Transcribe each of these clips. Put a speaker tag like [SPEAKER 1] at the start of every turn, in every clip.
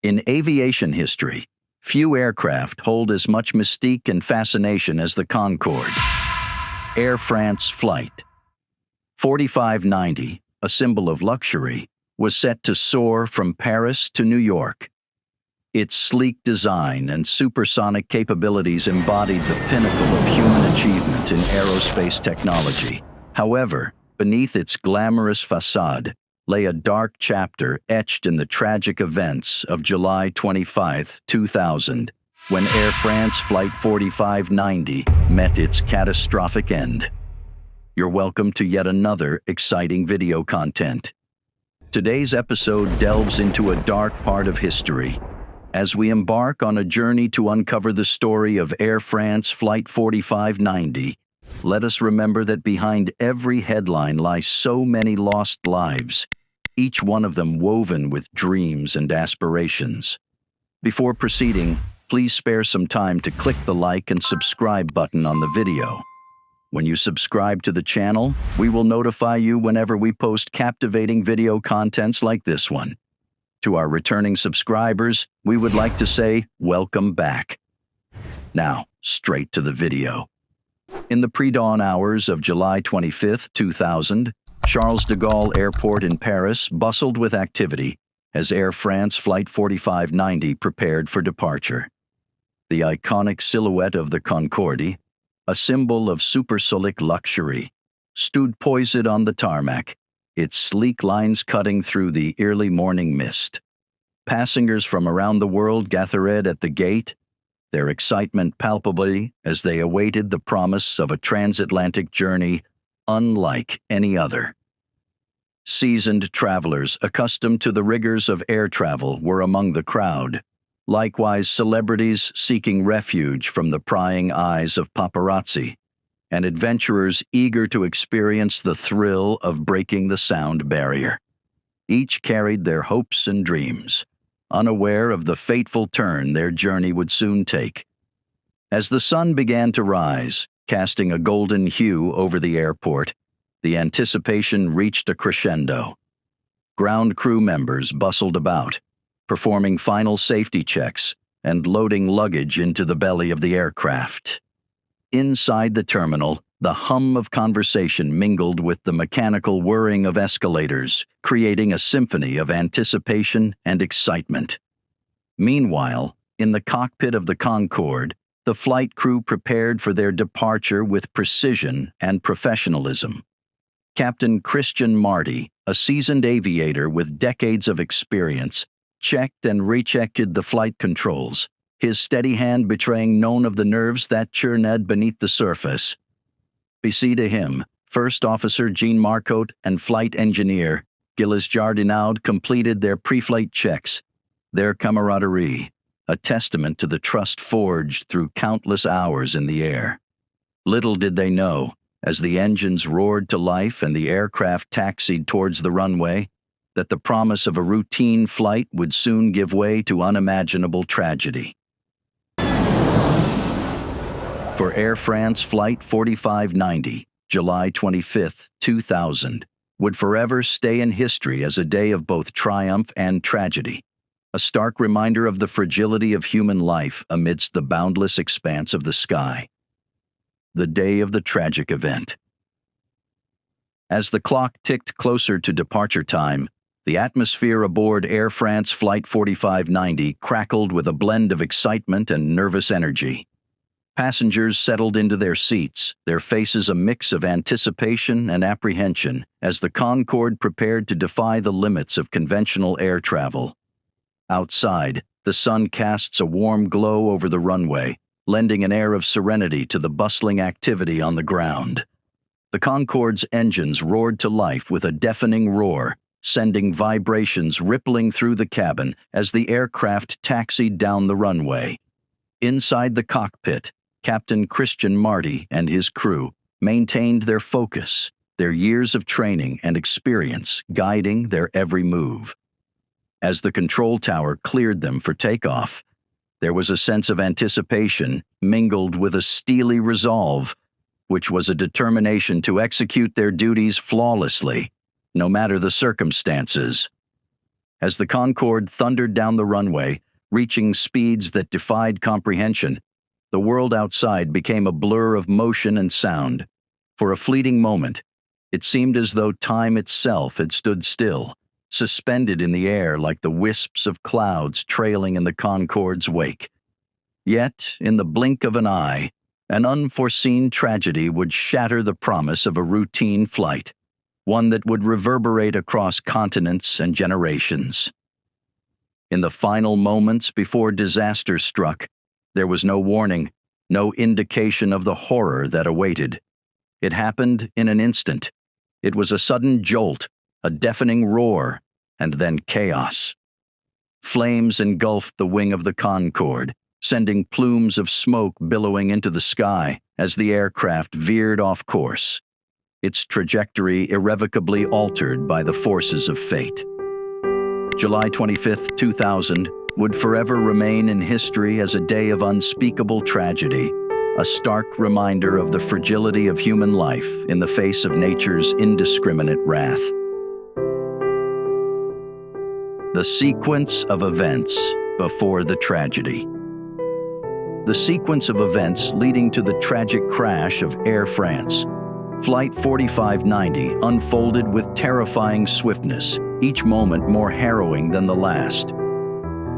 [SPEAKER 1] In aviation history, few aircraft hold as much mystique and fascination as the Concorde. Air France Flight 4590, a symbol of luxury, was set to soar from Paris to New York. Its sleek design and supersonic capabilities embodied the pinnacle of human achievement in aerospace technology. However, beneath its glamorous facade lay a dark chapter etched in the tragic events of July 25, 2000, when Air France Flight 4590 met its catastrophic end. You're welcome to yet another exciting video content. Today's episode delves into a dark part of history as we embark on a journey to uncover the story of Air France Flight 4590. Let us remember that behind every headline lie so many lost lives, each one of them woven with dreams and aspirations. Before proceeding, please spare some time to click the like and subscribe button on the video. When you subscribe to the channel, we will notify you whenever we post captivating video contents like this one. To our returning subscribers, we would like to say welcome back. Now, straight to the video. In the pre-dawn hours of July 25, 2000, Charles de Gaulle Airport in Paris bustled with activity as Air France Flight 4590 prepared for departure. The iconic silhouette of the Concorde, a symbol of supersonic luxury, stood poised on the tarmac, its sleek lines cutting through the early morning mist. Passengers from around the world gathered at the gate, their excitement palpable as they awaited the promise of a transatlantic journey unlike any other. Seasoned travelers accustomed to the rigors of air travel were among the crowd. Likewise, celebrities seeking refuge from the prying eyes of paparazzi, and adventurers eager to experience the thrill of breaking the sound barrier. Each carried their hopes and dreams, unaware of the fateful turn their journey would soon take. As the sun began to rise, casting a golden hue over the airport, the anticipation reached a crescendo. Ground crew members bustled about, performing final safety checks and loading luggage into the belly of the aircraft. Inside the terminal, the hum of conversation mingled with the mechanical whirring of escalators, creating a symphony of anticipation and excitement. Meanwhile, in the cockpit of the Concorde, the flight crew prepared for their departure with precision and professionalism. Captain Christian Marty, a seasoned aviator with decades of experience, checked and rechecked the flight controls, his steady hand betraying none of the nerves that churned beneath the surface. Beside him, First Officer Jean Marcotte and Flight Engineer Gilles Jardinaud completed their pre-flight checks, their camaraderie, a testament to the trust forged through countless hours in the air. Little did they know, as the engines roared to life and the aircraft taxied towards the runway, that the promise of a routine flight would soon give way to unimaginable tragedy. For Air France Flight 4590, July 25, 2000, would forever stay in history as a day of both triumph and tragedy, a stark reminder of the fragility of human life amidst the boundless expanse of the sky. The day of the tragic event. As the clock ticked closer to departure time, the atmosphere aboard Air France Flight 4590 crackled with a blend of excitement and nervous energy. Passengers settled into their seats, their faces a mix of anticipation and apprehension, as the Concorde prepared to defy the limits of conventional air travel. Outside, the sun casts a warm glow over the runway, lending an air of serenity to the bustling activity on the ground. The Concorde's engines roared to life with a deafening roar, sending vibrations rippling through the cabin as the aircraft taxied down the runway. Inside the cockpit, Captain Christian Marty and his crew maintained their focus, their years of training and experience guiding their every move. As the control tower cleared them for takeoff, there was a sense of anticipation mingled with a steely resolve, which was a determination to execute their duties flawlessly, no matter the circumstances. As the Concorde thundered down the runway, reaching speeds that defied comprehension, the world outside became a blur of motion and sound. For a fleeting moment, it seemed as though time itself had stood still, suspended in the air like the wisps of clouds trailing in the Concorde's wake. Yet, in the blink of an eye, an unforeseen tragedy would shatter the promise of a routine flight, one that would reverberate across continents and generations. In the final moments before disaster struck, there was no warning, no indication of the horror that awaited. It happened in an instant. It was a sudden jolt, a deafening roar, and then chaos. Flames engulfed the wing of the Concorde, sending plumes of smoke billowing into the sky as the aircraft veered off course, its trajectory irrevocably altered by the forces of fate. July 25, 2000, would forever remain in history as a day of unspeakable tragedy, a stark reminder of the fragility of human life in the face of nature's indiscriminate wrath. The sequence of events before the tragedy. The sequence of events leading to the tragic crash of Air France, Flight 4590, unfolded with terrifying swiftness, each moment more harrowing than the last.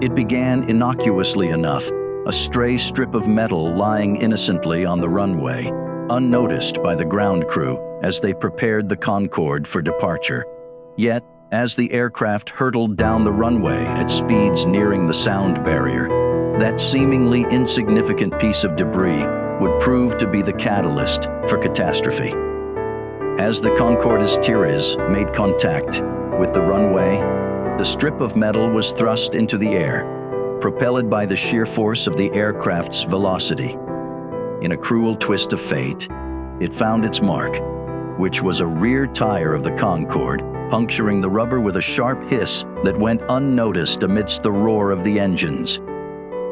[SPEAKER 1] It began innocuously enough, a stray strip of metal lying innocently on the runway, unnoticed by the ground crew as they prepared the Concorde for departure. Yet, as the aircraft hurtled down the runway at speeds nearing the sound barrier, that seemingly insignificant piece of debris would prove to be the catalyst for catastrophe. As the Concorde's tiris made contact with the runway, the strip of metal was thrust into the air, propelled by the sheer force of the aircraft's velocity. In a cruel twist of fate, it found its mark, which was a rear tire of the Concorde, puncturing the rubber with a sharp hiss that went unnoticed amidst the roar of the engines.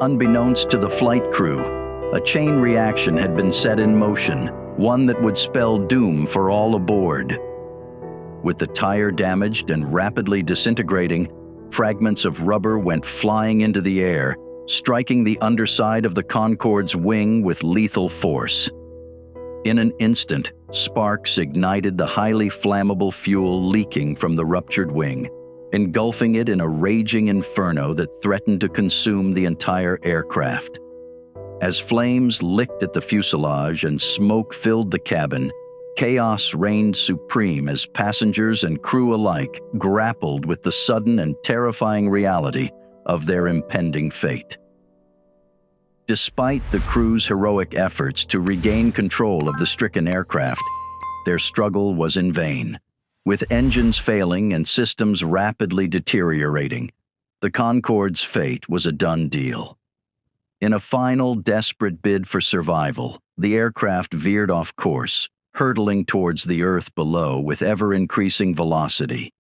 [SPEAKER 1] Unbeknownst to the flight crew, a chain reaction had been set in motion, one that would spell doom for all aboard. With the tire damaged and rapidly disintegrating, fragments of rubber went flying into the air, striking the underside of the Concorde's wing with lethal force. In an instant, sparks ignited the highly flammable fuel leaking from the ruptured wing, engulfing it in a raging inferno that threatened to consume the entire aircraft. As flames licked at the fuselage and smoke filled the cabin, chaos reigned supreme as passengers and crew alike grappled with the sudden and terrifying reality of their impending fate. Despite the crew's heroic efforts to regain control of the stricken aircraft, their struggle was in vain. With engines failing and systems rapidly deteriorating, the Concorde's fate was a done deal. In a final, desperate bid for survival, the aircraft veered off course, hurtling towards the earth below with ever-increasing velocity.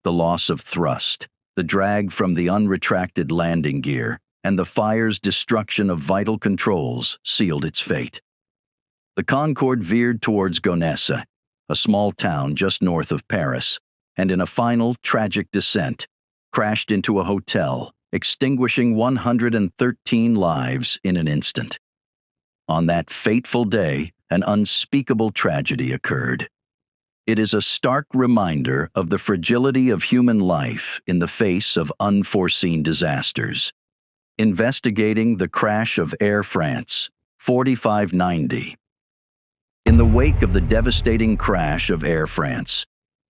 [SPEAKER 1] The loss of thrust, the drag from the unretracted landing gear, and the fire's destruction of vital controls sealed its fate. The Concorde veered towards Gonesse, a small town just north of Paris, and in a final, tragic descent, crashed into a hotel, extinguishing 113 lives in an instant. On that fateful day, an unspeakable tragedy occurred. It is a stark reminder of the fragility of human life in the face of unforeseen disasters. Investigating the crash of Air France, 4590. In the wake of the devastating crash of Air France,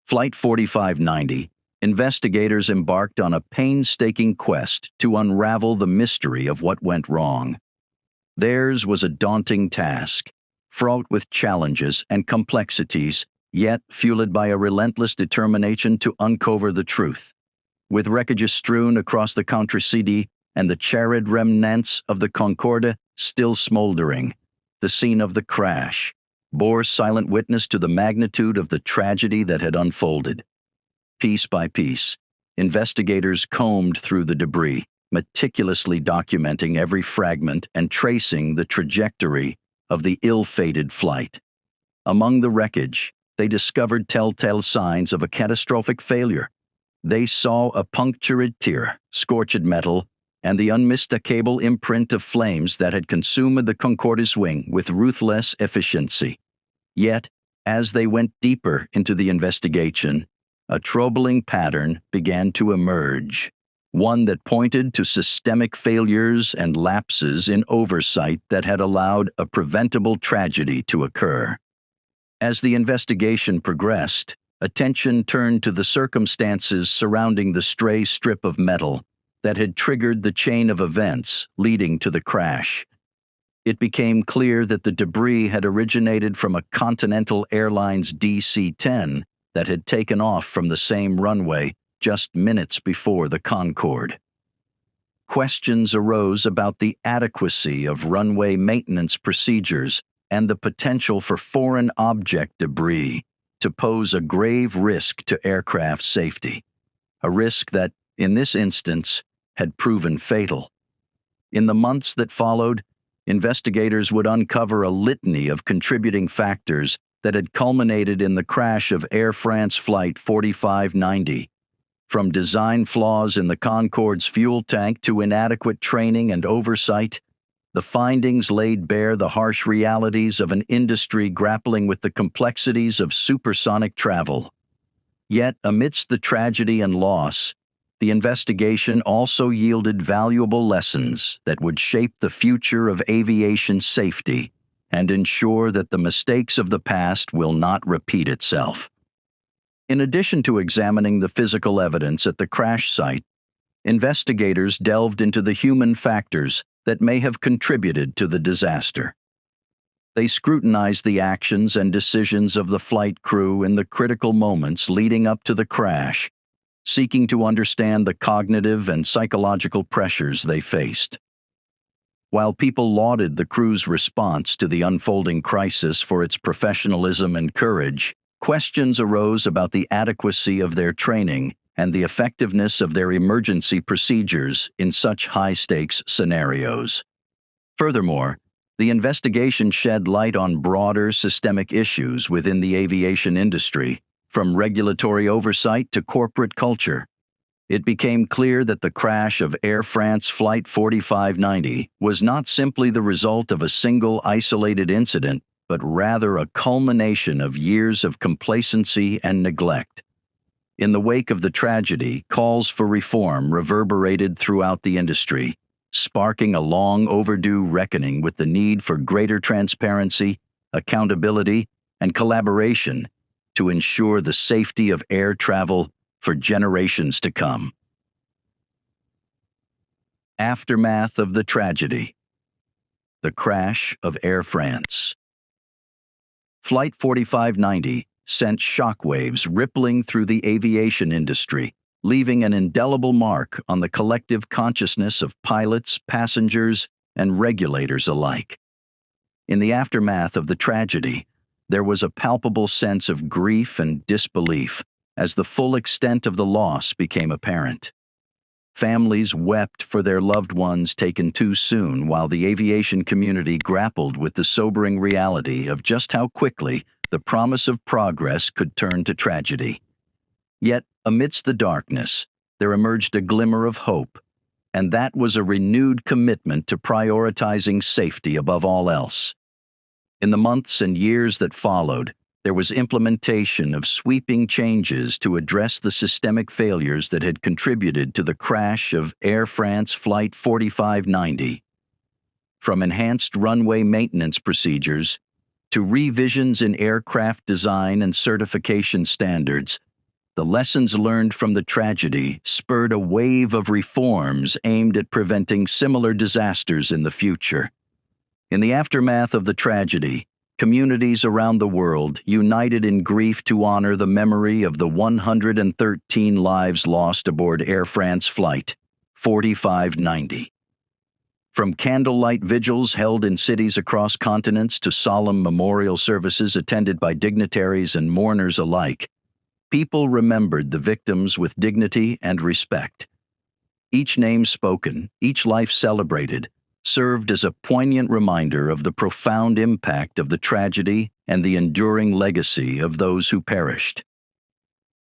[SPEAKER 1] Flight 4590, investigators embarked on a painstaking quest to unravel the mystery of what went wrong. Theirs was a daunting task, fraught with challenges and complexities, yet fueled by a relentless determination to uncover the truth. With wreckages strewn across the Contre-City and the charred remnants of the Concorde still smoldering, the scene of the crash bore silent witness to the magnitude of the tragedy that had unfolded. Piece by piece, investigators combed through the debris, meticulously documenting every fragment and tracing the trajectory of the ill-fated flight. Among the wreckage, they discovered telltale signs of a catastrophic failure, They saw a punctured tear, scorched metal, and the unmistakable imprint of flames that had consumed the Concorde's wing with ruthless efficiency. Yet, as they went deeper into the investigation, a troubling pattern began to emerge, one that pointed to systemic failures and lapses in oversight that had allowed a preventable tragedy to occur. As the investigation progressed, attention turned to the circumstances surrounding the stray strip of metal that had triggered the chain of events leading to the crash. It became clear that the debris had originated from a Continental Airlines DC-10 that had taken off from the same runway just minutes before the Concorde. Questions arose about the adequacy of runway maintenance procedures and the potential for foreign object debris to pose a grave risk to aircraft safety, a risk that, in this instance, had proven fatal. In the months that followed, investigators would uncover a litany of contributing factors that had culminated in the crash of Air France Flight 4590. From design flaws in the Concorde's fuel tank to inadequate training and oversight, the findings laid bare the harsh realities of an industry grappling with the complexities of supersonic travel. Yet, amidst the tragedy and loss, the investigation also yielded valuable lessons that would shape the future of aviation safety and ensure that the mistakes of the past will not repeat itself. In addition to examining the physical evidence at the crash site, investigators delved into the human factors that may have contributed to the disaster. They scrutinized the actions and decisions of the flight crew in the critical moments leading up to the crash, seeking to understand the cognitive and psychological pressures they faced. While people lauded the crew's response to the unfolding crisis for its professionalism and courage, questions arose about the adequacy of their training and the effectiveness of their emergency procedures in such high-stakes scenarios. Furthermore, the investigation shed light on broader systemic issues within the aviation industry, from regulatory oversight to corporate culture. It became clear that the crash of Air France Flight 4590 was not simply the result of a single isolated incident, but rather a culmination of years of complacency and neglect. In the wake of the tragedy, calls for reform reverberated throughout the industry, sparking a long overdue reckoning with the need for greater transparency, accountability, and collaboration to ensure the safety of air travel for generations to come. Aftermath of the tragedy. The crash of Air France. Flight 4590 sent shockwaves rippling through the aviation industry, leaving an indelible mark on the collective consciousness of pilots, passengers, and regulators alike. In the aftermath of the tragedy, there was a palpable sense of grief and disbelief as the full extent of the loss became apparent. Families wept for their loved ones taken too soon, while the aviation community grappled with the sobering reality of just how quickly the promise of progress could turn to tragedy. Yet, amidst the darkness, there emerged a glimmer of hope, and that was a renewed commitment to prioritizing safety above all else. In the months and years that followed, there was implementation of sweeping changes to address the systemic failures that had contributed to the crash of Air France Flight 4590. From enhanced runway maintenance procedures to revisions in aircraft design and certification standards, the lessons learned from the tragedy spurred a wave of reforms aimed at preventing similar disasters in the future. In the aftermath of the tragedy, communities around the world united in grief to honor the memory of the 113 lives lost aboard Air France Flight 4590. From candlelight vigils held in cities across continents to solemn memorial services attended by dignitaries and mourners alike, people remembered the victims with dignity and respect. Each name spoken, each life celebrated, served as a poignant reminder of the profound impact of the tragedy and the enduring legacy of those who perished.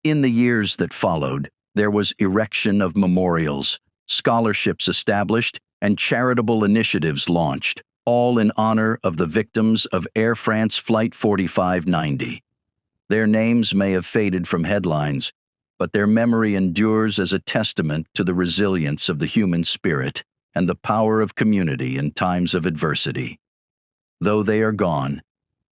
[SPEAKER 1] In the years that followed, There was erection of memorials, scholarships established, and charitable initiatives launched, all in honor of the victims of Air France Flight 4590. Their names may have faded from headlines, but their memory endures as a testament to the resilience of the human spirit and the power of community in times of adversity. Though they are gone,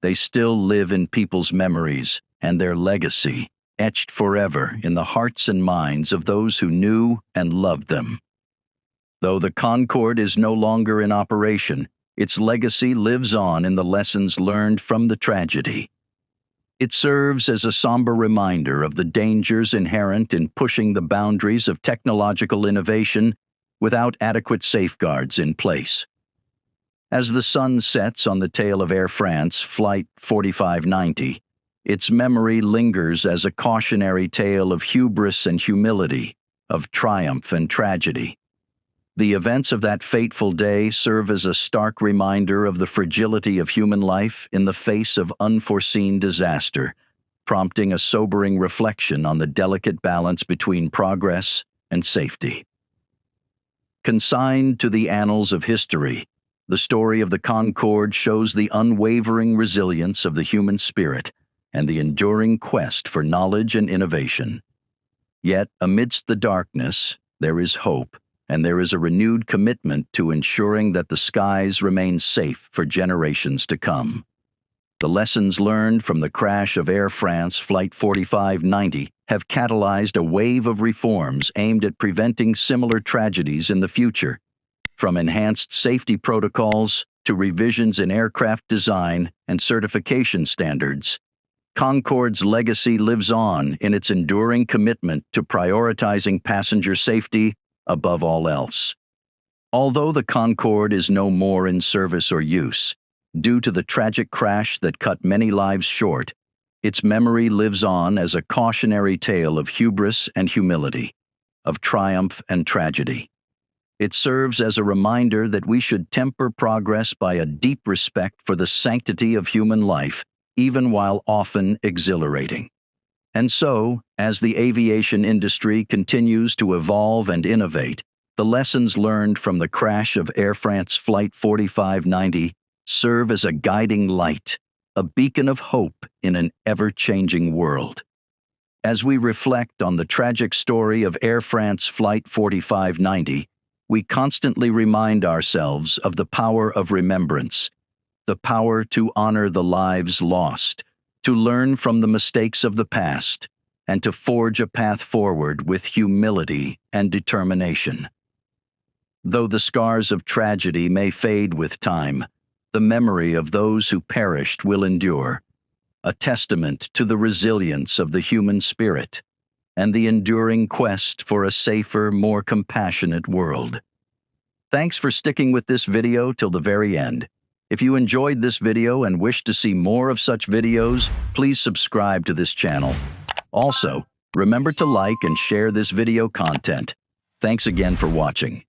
[SPEAKER 1] they still live in people's memories, and their legacy etched forever in the hearts and minds of those who knew and loved them. Though the Concorde is no longer in operation, its legacy lives on in the lessons learned from the tragedy. It serves as a somber reminder of the dangers inherent in pushing the boundaries of technological innovation without adequate safeguards in place. As the sun sets on the tail of Air France Flight 4590, its memory lingers as a cautionary tale of hubris and humility, of triumph and tragedy. The events of that fateful day serve as a stark reminder of the fragility of human life in the face of unforeseen disaster, prompting a sobering reflection on the delicate balance between progress and safety. Consigned to the annals of history, the story of the Concorde shows the unwavering resilience of the human spirit and the enduring quest for knowledge and innovation. Yet, amidst the darkness, there is hope, and there is a renewed commitment to ensuring that the skies remain safe for generations to come. The lessons learned from the crash of Air France Flight 4590 have catalyzed a wave of reforms aimed at preventing similar tragedies in the future, from enhanced safety protocols to revisions in aircraft design and certification standards. Concorde's legacy lives on in its enduring commitment to prioritizing passenger safety above all else. Although the Concorde is no more in service or use, due to the tragic crash that cut many lives short, its memory lives on as a cautionary tale of hubris and humility, of triumph and tragedy. It serves as a reminder that we should temper progress by a deep respect for the sanctity of human life, even while often exhilarating. And so, as the aviation industry continues to evolve and innovate, the lessons learned from the crash of Air France Flight 4590 serve as a guiding light, a beacon of hope in an ever-changing world. As we reflect on the tragic story of Air France Flight 4590, we constantly remind ourselves of the power of remembrance, the power to honor the lives lost, to learn from the mistakes of the past, and to forge a path forward with humility and determination. Though the scars of tragedy may fade with time, the memory of those who perished will endure, a testament to the resilience of the human spirit and the enduring quest for a safer, more compassionate world. Thanks for sticking with this video till the very end. If you enjoyed this video and wish to see more of such videos, please subscribe to this channel. Also, remember to like and share this video content. Thanks again for watching.